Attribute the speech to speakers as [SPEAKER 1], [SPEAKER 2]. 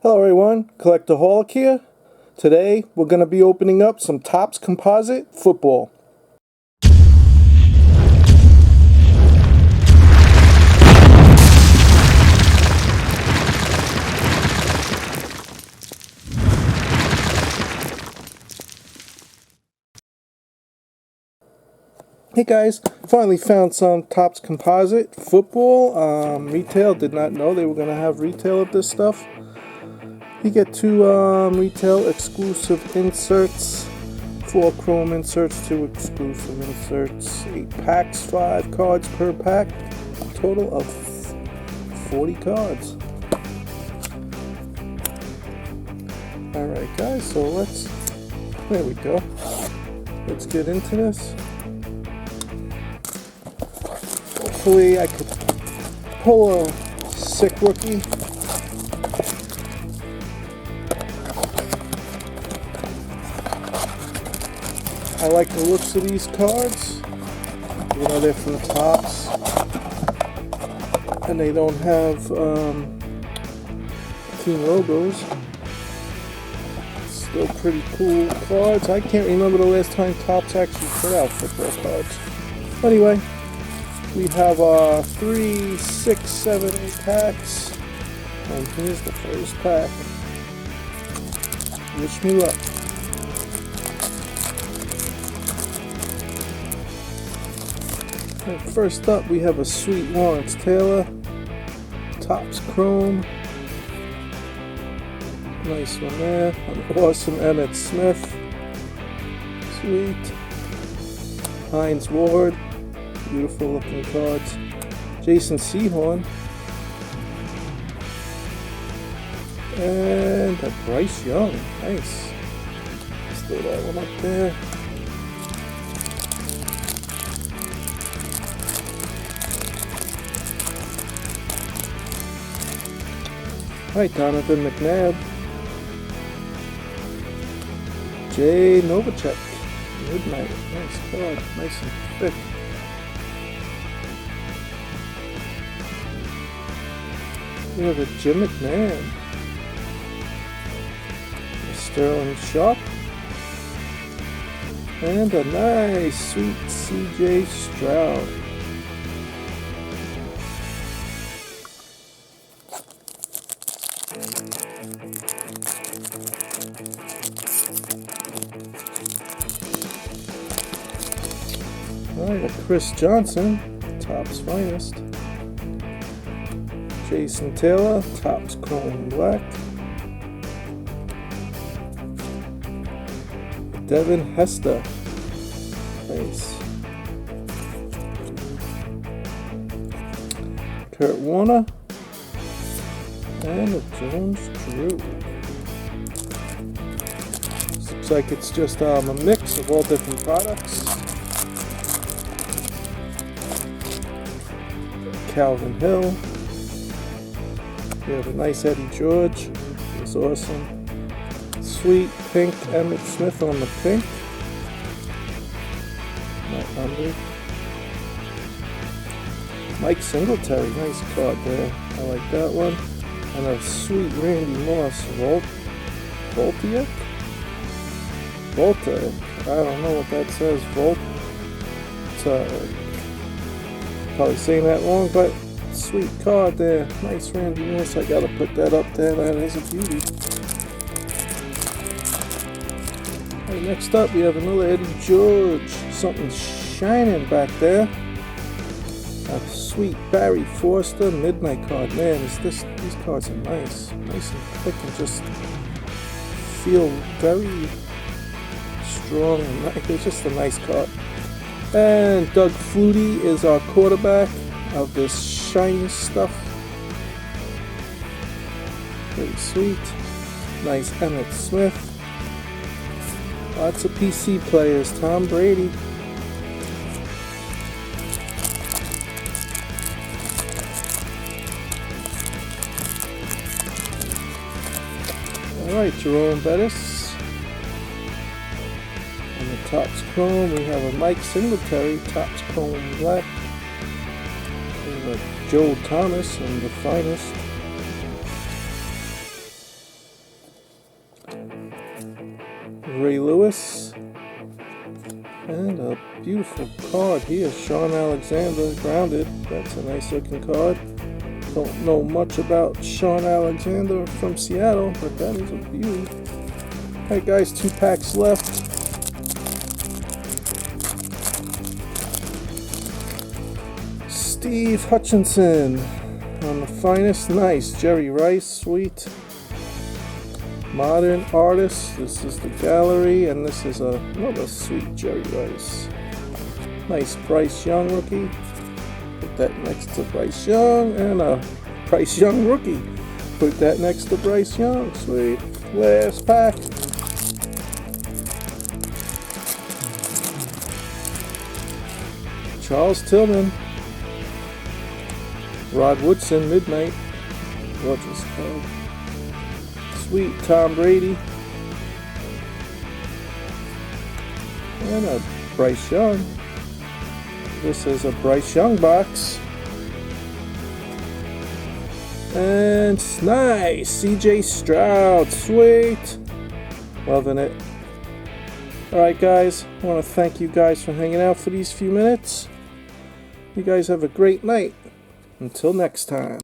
[SPEAKER 1] Hello everyone, Collectaholic here. Today we're going to be opening up some Topps Composite football. Hey guys, finally found some Topps Composite football. Retail, did not know they were going to have retail of this stuff. You get two retail exclusive inserts, 4 chrome inserts, 2 exclusive inserts, 8 packs, 5 cards per pack, a total of 40 cards. Alright guys, so there we go. Let's get into this. Hopefully I could pull a sick rookie. I like the looks of these cards. You know, they're from Topps, and they don't have team logos. Still pretty cool cards. I can't remember the last time Topps actually put out football cards. Anyway, we have 3, 6, 7, 8 packs, and here's the first pack. Wish me luck. First up, we have a sweet Lawrence Taylor, Topps Chrome. Nice one there. An awesome Emmitt Smith. Sweet. Hines Ward. Beautiful looking cards. Jason Sehorn. And a Bryce Young. Nice. Let's throw that one up there. Alright, Donovan McNabb. Jay Novacek. Midnight. Nice card. Nice and thick. We have a Jim McMahon. A Sterling Sharp. And a nice sweet CJ Stroud. Alright, a Chris Johnson, Topps Finest. Jason Taylor, Topps Chrome Black. Devin Hester. Nice. Kurt Warner. And a Jones Drew. Looks like it's just a mix of all different products. Calvin Hill. We have a nice Eddie George. It's awesome. Sweet pink Emmitt Smith on the pink. Not numbered. Mike Singletary, nice card there. I like that one. And a sweet Randy Moss. Voltiak? Volta. I don't know what that says. It's probably saying that wrong, but sweet card there. Nice Randy Moss. I gotta put that up there. That is a beauty. Right, next up, we have another Eddie George. Something shining back there. A sweet Barry Forster Midnight card. Man, these cards are nice. Nice and thick and just feel very strong and nice. It's just a nice card. And Doug Flutie is our quarterback of this shiny stuff. Pretty sweet. Nice Emmitt Smith. Lots of PC players. Tom Brady. Alright, Jerome Bettis. On the Topps Chrome, we have a Mike Singletary, Topps Chrome Black. We have a Joe Thomas in the Finest. Ray Lewis. And a beautiful card here, Sean Alexander, grounded. That's a nice looking card. Don't know much about Sean Alexander from Seattle, but that is a beauty. Alright guys, 2 packs left. Steve Hutchinson on the finest. Nice. Jerry Rice, sweet. Modern Artist. This is the gallery, and this is another sweet Jerry Rice. Nice Bryce Young rookie. Put that next to Bryce Young, and a Bryce Young rookie. Put that next to Bryce Young. Sweet. Last pack. Charles Tillman. Rod Woodson, Midnight. Gorgeous card. Sweet Tom Brady. And a Bryce Young. This is a Bryce Young box. And nice! CJ Stroud. Sweet. Loving it. Alright guys, I want to thank you guys for hanging out for these few minutes. You guys have a great night. Until next time.